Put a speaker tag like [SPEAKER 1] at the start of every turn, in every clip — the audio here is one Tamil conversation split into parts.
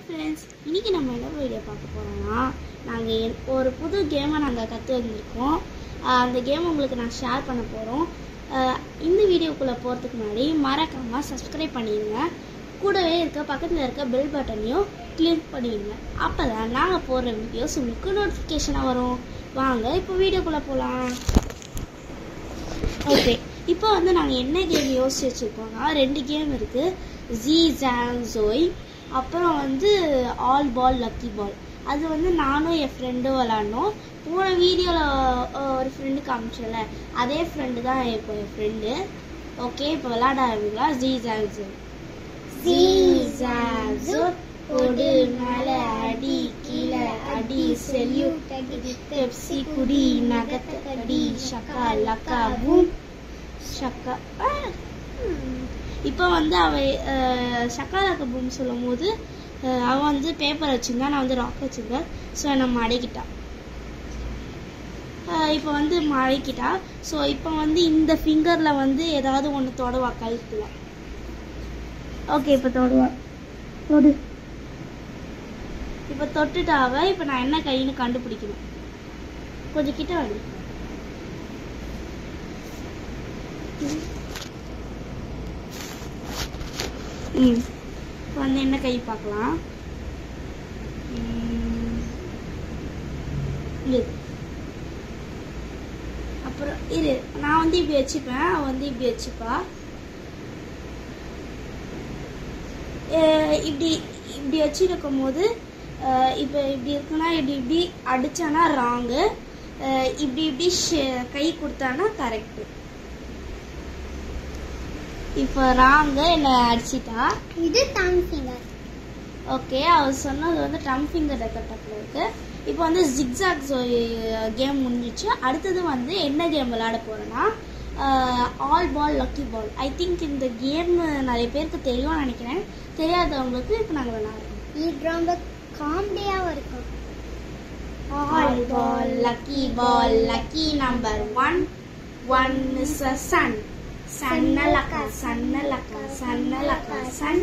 [SPEAKER 1] ஹாய் ஃப்ரெண்ட்ஸ், இன்றைக்கி நம்ம என்ன வீடியோ பார்க்க போகிறோம்னா, நாங்கள் ஒரு புது கேமை நாங்கள் கற்று வந்திருக்கோம். அந்த கேம் உங்களுக்கு நான் ஷேர் பண்ண போகிறோம். இந்த வீடியோக்குள்ளே போகிறதுக்கு முன்னாடி மறக்காமல் சப்ஸ்கிரைப் பண்ணிடுங்க. கூடவே பக்கத்தில் இருக்க பெல் பட்டனையும் கிளிக் பண்ணிடுங்க. அப்போ தான் நாங்கள் போடுற வீடியோஸ் உங்களுக்கு நோட்டிஃபிகேஷனாக வரும். வாங்க இப்போ வீடியோக்குள்ளே போகலாம். ஓகே, இப்போ நாங்கள் என்ன கேம் யோசிச்சு வச்சுருக்கோம்னா, 2 கேம் இருக்குது. ஜி ஜாங் ஜோய், அப்புறம் ஆல் பால் லக்கி பால். அது நானும் என் ஃப்ரெண்டும் விளாட்னோம். போன வீடியோவில் ஒரு ஃப்ரெண்டுக்கு காமிச்சல, அதே ஃப்ரெண்டு தான் இப்போ என் ஃப்ரெண்டு. ஓகே, இப்போ விளாட ஆரம்பிக்கலாம். ஜி ஜாங் ஜோய். ஜி ஜாங் ஜோய், கொடு மேலே அடி, கீழே அடி, செல்யூட் அடி, பெப்சி குடி, நகத்த கடி, ஷக்கா லக்கா பூம் ஷக்கா. இப்போ அவ ஷக்காலாக்க பூம் சொல்லும் போது அவன் பேப்பர் வச்சுருந்தா, நான் ராக் வச்சுருந்தேன். ஸோ நம்ம அடக்கிட்டான். இப்போ மடக்கிட்டா. ஸோ இப்போ இந்த ஃபிங்கரில் ஏதாவது ஒன்று தொடுவா கழுத்தில். ஓகே, இப்போ தொடுவா. தொடு. இப்போ தொட்டுட்டாவ. இப்போ நான் என்ன கைன்னு கண்டுபிடிக்கணும். கொஞ்சம் கிட்ட வந்து இப்போ என்ன கை பார்க்கலாம். அப்புறம் இது நான் இப்படி வச்சுப்பேன், அவன் இப்படி வச்சுப்பா. இப்படி இப்படி வச்சுருக்கும் போது இப்போ இப்படி இருக்குன்னா, இப்படி இப்படி அடித்தானா ராங்கு, இப்படி இப்படி கை கொடுத்தானா கரெக்டு. இப்போ ராங்கு என்ன அடிச்சிட்டா.
[SPEAKER 2] இது தம் ஃபிங்கர்.
[SPEAKER 1] ஓகே, அவர் சொன்னது டம் ஃபிங்கர் கட்டப்பில் இருக்கு. இப்போ ஜிக்ஸாக் கேம் முடிஞ்சிச்சு. அடுத்தது என்ன கேம் விளையாட போகிறோன்னா, all ball lucky ball. I think இந்த கேம் நிறைய பேருக்கு தெரியும்னு நினைக்கிறேன். தெரியாதவங்களுக்கு இப்போ நாங்கள் விளையாடுறோம்.
[SPEAKER 2] இது ரொம்ப காமெடியாகவும் இருக்கும்.
[SPEAKER 1] All ball lucky ball, lucky number 1. 1 is a sun. Sannalaka, sannalaka, sannalaka, sun.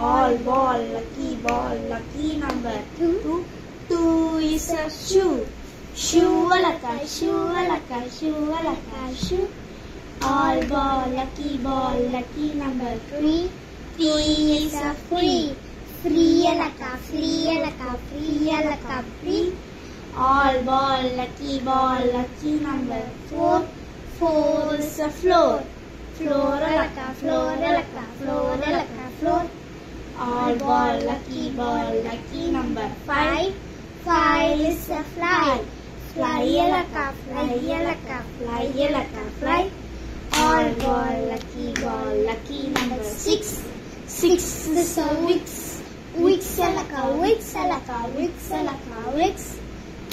[SPEAKER 1] All ball, lucky number 2. 2 is a shoe. Shoe-alaka, shoe-alaka, shoe-alaka, shoe. All ball, lucky number 3. 3 is a free. Free-alaka, free-alaka, free-alaka, free. All ball, lucky number 4. 4 is a floor. Floor-alaka, floor-alaka, floor-alaka, floor. All ball, lucky number 5. 5 is a fly. Fly-alaka, fly-alaka, fly-alaka, fly. All ball, lucky number 6. 6 is a wix. Wix-alaka, wix-alaka, wix-alaka, wix.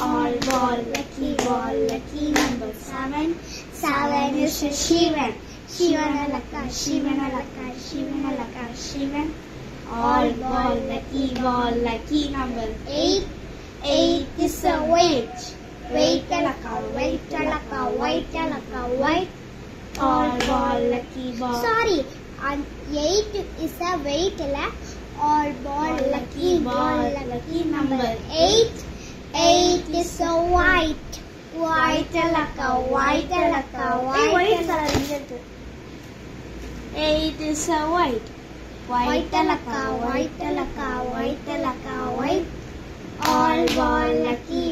[SPEAKER 1] All ball, lucky number 7. 7 is a Shivan. Shivanalaka, Shivanalaka, Shivanalaka, Shivan. All ball, lucky number 8. 8 is a weight. Weight-alaka, weight-alaka, weight-alaka, weight. All ball, lucky ball.
[SPEAKER 2] Sorry, 8 is a weight. All ball, lucky ball, lucky number 8. 8 is a white. White-alaka, white-alaka, white-alaka.
[SPEAKER 1] 8 is a white.
[SPEAKER 2] White-alaka, white-alaka, white-alaka, white.
[SPEAKER 1] All ball, lucky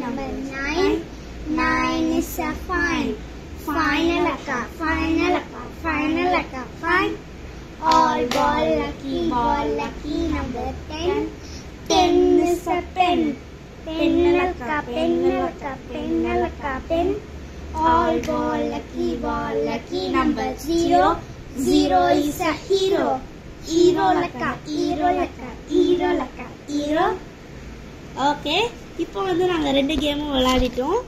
[SPEAKER 1] number 9. 9 is a fine. Fine-alaka, fine-alaka, fine-alaka, fine. All ball, lucky number 10. 10 is a pen. Pen-alaka, pen-alaka, pen-alaka, pen. All ball, lucky number 0. 0 is a hero. Hero-laka, hero-laka, hero-laka, hero. Okay, இப்போ நாங்கள் 2 கேமும் விளையாடிட்டோம்.